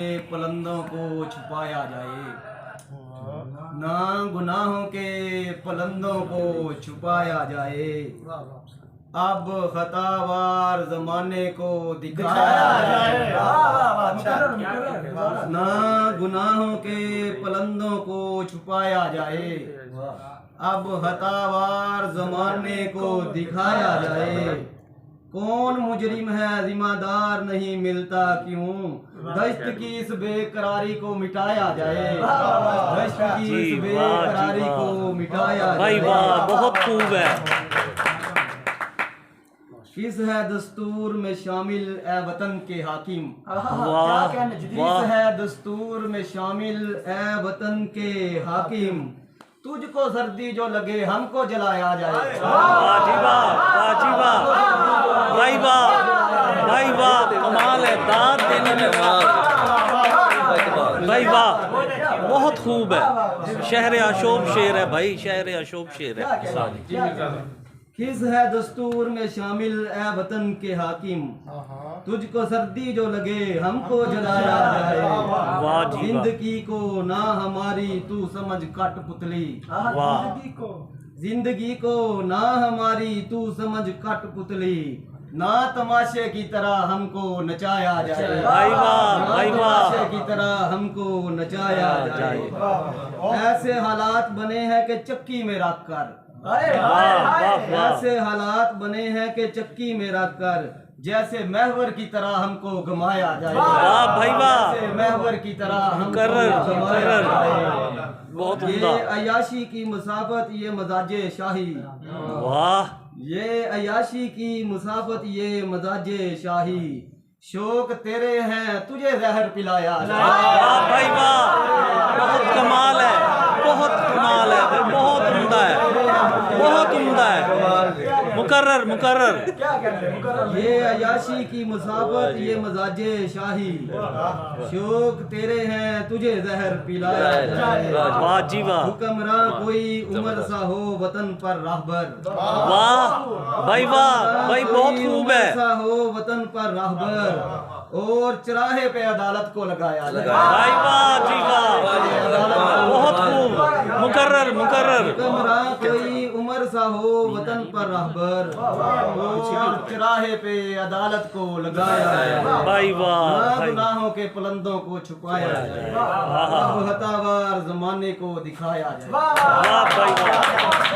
पलंदों को छुपाया जाए, ना गुनाहों के पलंदों को छुपाया जाए। अब खतावार जमाने को दिखाया जाए, ना गुनाहों के पलंदों को छुपाया जाए। अब खतावार जमाने को दिखाया जाए। कौन मुजरिम है जिम्मेदार नहीं मिलता क्यों, दश्त की इस बेकरारी को मिटाया जाए। दश्त की इस बेकरारी को मिटाया जाए। भाई वाह, बहुत खूब है। किस है दस्तूर में शामिल ए वतन के हाकिम, वाह किस है दस्तूर में शामिल ए वतन के हाकिम। तुझको सर्दी जो लगे हमको जलाया जाए। वाह जी वाह, वाह जी वाह, भाई वाह, भाई वाह, कमाल है, दाद देने में भाई वाह, बहुत खूब है। शहर अशोक शेर है भाई, शहर अशोक शेर है। किस है दस्तूर में शामिल ए वतन के हाकिम, तुझको सर्दी जो लगे हमको जलाया जाए। वाह जी वाह, जिंदगी को ना हमारी तू समझ कठपुतली। वाह, जिंदगी को ना हमारी तू समझ कठपुतली। ना तमाशे की तरह हमको नचाया जाए। भाई वाह, भाई वाह, तमाशे की तरह हमको नचाया जाए। ऐसे हालात बने हैं कि चक्की में रख कर, ऐसे हालात बने हैं कि चक्की में रख कर जैसे महवर की तरह हमको घुमाया जाए। वाह भाई वाह, जैसे महवर की तरह हमको घुमाया जाए। बहुत ये उम्दा। अयाशी की मुसाफत ये मजाजे शाही, वाह, ये अयाशी की मुसाफत ये मजाजे शाही। शौक तेरे हैं तुझे जहर पिलाया जाए। वाह भाई वाह, बहुत कमाल है, बहुत कमाल है, बहुत उम्दा है, बहुत उम्दा है। मुकर्रर मुकर्रर। ये अयाशी की मुसाफत ये मजाजे शाही। शौक तेरे हैं तुझे जहर पिलाया जाए। वाह जी वाह, हुक्मरान कोई उम्र सा हो वतन पर राहबर। वाह भाई वाह, भाई बहुत खूब है। सा हो वतन पर राहबर और चराहे पे अदालत को लगाया जाए। भाई वाह जी वाह, बहुत खूब। मुकर्रर मुकर्रर। हुक्मरान कोई उम्र सा हो वतन पर राहबर और चराहे पे अदालत को लगाया जाए। भाई वाह, गुनाहों के पलंदों को छुपाया जाए। अब हतावार जमाने को दिखाया जाए। वाह भाई वाह।